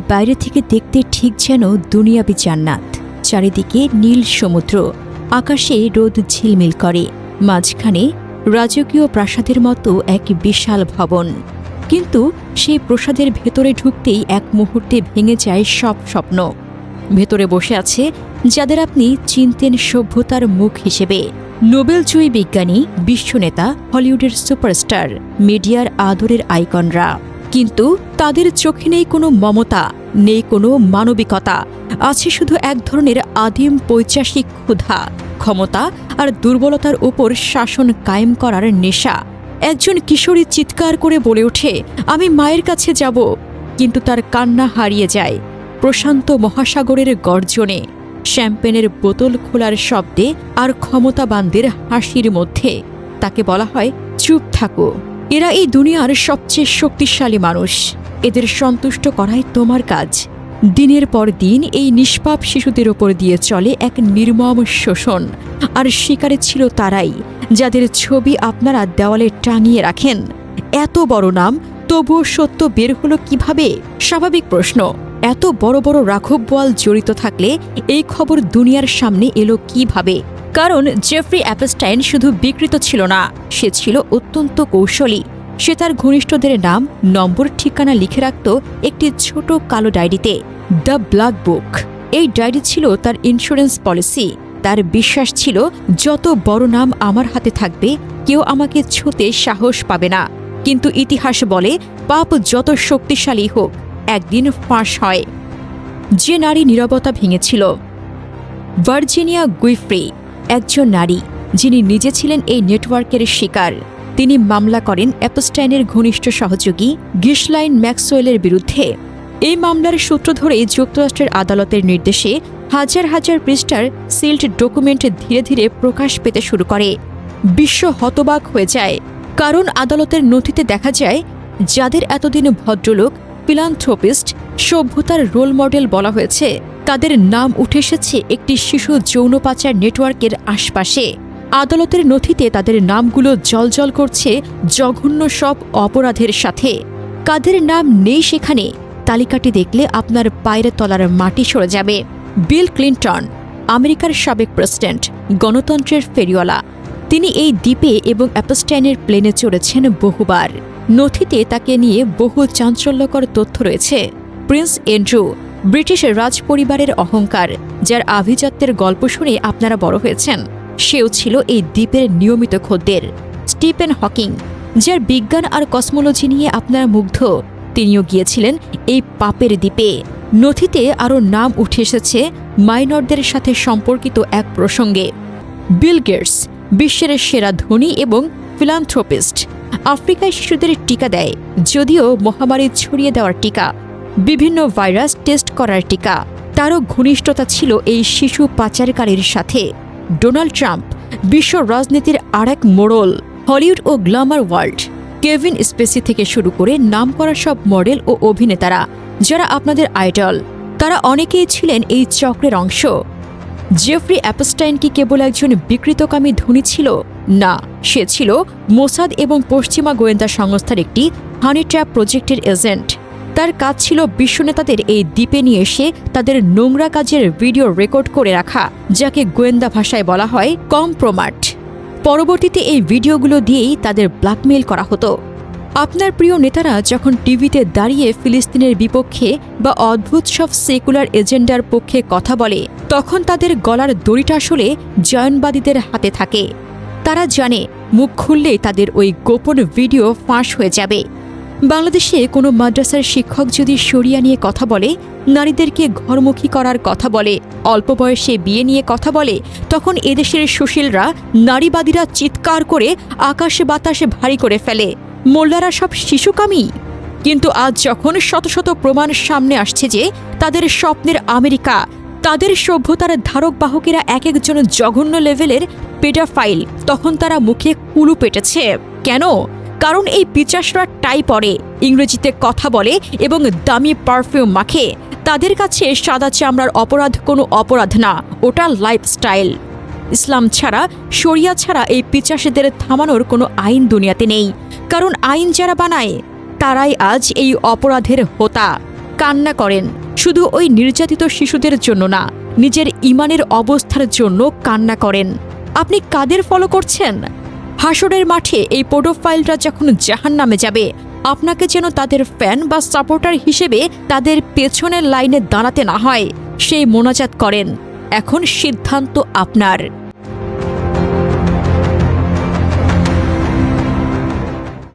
বাইরে থেকে দেখতে ঠিক যেন দুনিয়াবি জান্নাত। চারিদিকে নীল সমুদ্র, আকাশে রোদ ঝিলমিল করে, মাঝখানে রাজকীয় প্রাসাদের মতো এক বিশাল ভবন। কিন্তু সেই প্রাসাদের ভেতরে ঢুকতেই এক মুহূর্তে ভেঙে যায় সব স্বপ্ন। ভেতরে বসে আছে যাদের আপনি চিনতেন সভ্যতার মুখ হিসেবে, নোবেলজয়ী বিজ্ঞানী, বিশ্বনেতা, হলিউডের সুপারস্টার, মিডিয়ার আদরের আইকনরা। কিন্তু তাদের চোখে নেই কোনো মমতা, নেই কোনো মানবিকতা, আছে শুধু এক ধরনের আদিম পৈশাচিক ক্ষুধা, ক্ষমতা আর দুর্বলতার উপর শাসন কায়েম করার নেশা। একজন কিশোরী চিৎকার করে বলে ওঠে, আমি মায়ের কাছে যাব, কিন্তু তার কান্না হারিয়ে যায় প্রশান্ত মহাসাগরের গর্জনে, শ্যাম্পেনের বোতল খোলার শব্দে আর ক্ষমতাবানদের হাসির মধ্যে। তাকে বলা হয়, চুপ থাকো, এরা এই দুনিয়ার সবচেয়ে শক্তিশালী মানুষ, এদের সন্তুষ্ট করাই তোমার কাজ। দিনের পর দিন এই নিষ্পাপ শিশুদের ওপর দিয়ে চলে এক নির্মম শোষণ, আর শিকারে ছিল তারাই যাদের ছবি আপনারা দেওয়ালে টাঙিয়ে রাখেন। এত বড় নাম, তবুও সত্য বের হলো কিভাবে? স্বাভাবিক প্রশ্ন, এত বড় বড় রাঘব বোয়াল জড়িত থাকলে এই খবর দুনিয়ার সামনে এলো কিভাবে? কারণ জেফ্রি অ্যাপস্টাইন শুধু বিকৃত ছিল না, সে ছিল অত্যন্ত কৌশলী। সে তার ঘনিষ্ঠদের নাম, নম্বর, ঠিকানা লিখে রাখত একটি ছোট কালো ডায়েরিতে, দ্য ব্ল্যাক বুক। এই ডায়েরি ছিল তার ইন্স্যুরেন্স পলিসি। তার বিশ্বাস ছিল, যত বড় নাম আমার হাতে থাকবে, কেউ আমাকে ছুঁতে সাহস পাবে না। কিন্তু ইতিহাস বলে, পাপ যত শক্তিশালী হোক, একদিন ফাঁস হয়। যে নারী নীরবতা ভেঙেছিল, ভার্জিনিয়া গুইফ্রি, একজন নারী যিনি নিজে ছিলেন এই নেটওয়ার্কের শিকার। তিনি মামলা করেন অ্যাপস্টাইনের ঘনিষ্ঠ সহযোগী গিসলাইন ম্যাক্সওয়েলের বিরুদ্ধে। এই মামলার সূত্র ধরে যুক্তরাষ্ট্রের আদালতের নির্দেশে হাজার হাজার পৃষ্ঠার সিল্ড ডকুমেন্ট ধীরে ধীরে প্রকাশ পেতে শুরু করে। বিশ্ব হতবাক হয়ে যায়, কারণ আদালতের নথিতে দেখা যায় যাদের এতদিন ভদ্রলোক, ফিলান্থ্রোপিস্ট, সভ্যতার রোল মডেল বলা হয়েছে, তাদের নাম উঠে এসেছে একটি শিশু যৌন পাচার নেটওয়ার্কের আশপাশে। আদালতের নথিতে তাদের নামগুলো জ্বলজ্বল করছে জঘন্য সব অপরাধের সাথে। কাদের নাম নেই সেখানে, তালিকাটি দেখলে আপনার পায়ের তলার মাটি সরে যাবে। বিল ক্লিন্টন, আমেরিকার সাবেক প্রেসিডেন্ট, গণতন্ত্রের ফেরিওয়ালা, তিনি এই দ্বীপে এবং অ্যাপস্টাইনের প্লেনে চড়েছেন বহুবার। নথিতে তাকে নিয়ে বহু চাঞ্চল্যকর তথ্য রয়েছে। প্রিন্স অ্যান্ড্রু, ব্রিটিশ রাজপরিবারের অহংকার, যার আভিজাত্যের গল্প শুনে আপনারা বড় হয়েছেন, সেও ছিল এই দ্বীপের নিয়মিত খদ্দের। স্টিফেন হকিং, যার বিজ্ঞান আর কসমোলজি নিয়ে আপনারা মুগ্ধ, তিনিও গিয়েছিলেন এই পাপের দ্বীপে। নথিতে আরও নাম উঠে এসেছে মাইনরদের সাথে সম্পর্কিত এক প্রসঙ্গে। বিল গেটস, বিশ্বের সেরা ধনী এবং ফিলান্থ্রোপিস্ট, আফ্রিকায় শিশুদের টিকা দেয়, যদিও মহামারী ছড়িয়ে দেওয়ার টিকা, বিভিন্ন ভাইরাস টেস্ট করার টিকা। তারও ঘনিষ্ঠতা ছিল এই শিশু পাচারকারীর সাথে। ডোনাল্ড ট্রাম্প, বিশ্ব রাজনীতির আরেক মোড়ল। হলিউড ও গ্ল্যামার ওয়ার্ল্ড, কেভিন স্পেসি থেকে শুরু করে নামকরা সব মডেল ও অভিনেতারা যারা আপনাদের আইডল, তারা অনেকেই ছিলেন এই চক্রের অংশ। জেফ্রি অ্যাপস্টাইন কি কেবল একজন বিকৃতকামী ধনী ছিল? না, সে ছিল মোসাদ এবং পশ্চিমা গোয়েন্দা সংস্থার একটি হানি ট্র্যাপ প্রজেক্টের এজেন্ট। তার কাজ ছিল বিশ্বনেতাদের এই দ্বীপে নিয়ে এসে তাদের নোংরা কাজের ভিডিও রেকর্ড করে রাখা, যাকে গোয়েন্দা ভাষায় বলা হয় কম্প্রোমাট। পরবর্তীতে এই ভিডিওগুলো দিয়েই তাদের ব্ল্যাকমেইল করা হতো। আপনার প্রিয় নেতারা যখন টিভিতে দাঁড়িয়ে ফিলিস্তিনের বিপক্ষে বা অদ্ভুত সব সেকুলার এজেন্ডার পক্ষে কথা বলে, তখন তাদের গলার দড়িটা আসলে জয়নবাদীদের হাতে থাকে। তারা জানে মুখ খুললেই তাদের ওই গোপন ভিডিও ফাঁস হয়ে যাবে। বাংলাদেশে কোনো মাদ্রাসার শিক্ষক যদি শরিয়া নিয়ে কথা বলে, নারীদেরকে ঘরমুখী করার কথা বলে, অল্প বয়সে বিয়ে নিয়ে কথা বলে, তখন এদেশের সুশীলরা, নারীবাদীরা চিৎকার করে আকাশে বাতাসে ভারী করে ফেলে, মোল্লারা সব শিশুকামী। কিন্তু আজ যখন শত শত প্রমাণ সামনে আসছে যে তাদের স্বপ্নের আমেরিকা, তাদের সভ্যতার ধারক বাহকেরা এক একজন জঘন্য লেভেলের পেডাফাইল, তখন তারা মুখে কুলু পেটেছে। কেন? কারণ এই পিচাসরা টাই পরে, ইংরেজিতে কথা বলে এবং দামি পারফিউম মাখে। তাদের কাছে সাদা চামড়ার অপরাধ কোনো অপরাধ না, ওটা লাইফস্টাইল। ইসলাম ছাড়া, শরিয়া ছাড়া এই পিচাসেদের থামানোর কোনো আইন দুনিয়াতে নেই। কারণ আইন যারা বানায়, তারাই আজ এই অপরাধের হোতা। কান্না করেন, শুধু ওই নির্যাতিত শিশুদের জন্য না, নিজের ঈমানের অবস্থার জন্য কান্না করেন। আপনি কাদের ফলো করছেন? হাসরের মাঠে এই পেডোফাইলরা যখন জাহান্নামে যাবে, আপনাকে যেন তাদের ফ্যান বা সাপোর্টার হিসেবে তাদের পেছনের লাইনে দাঁড়াতে না হয়, সেই মোনাজাত করেন। এখন সিদ্ধান্ত আপনার।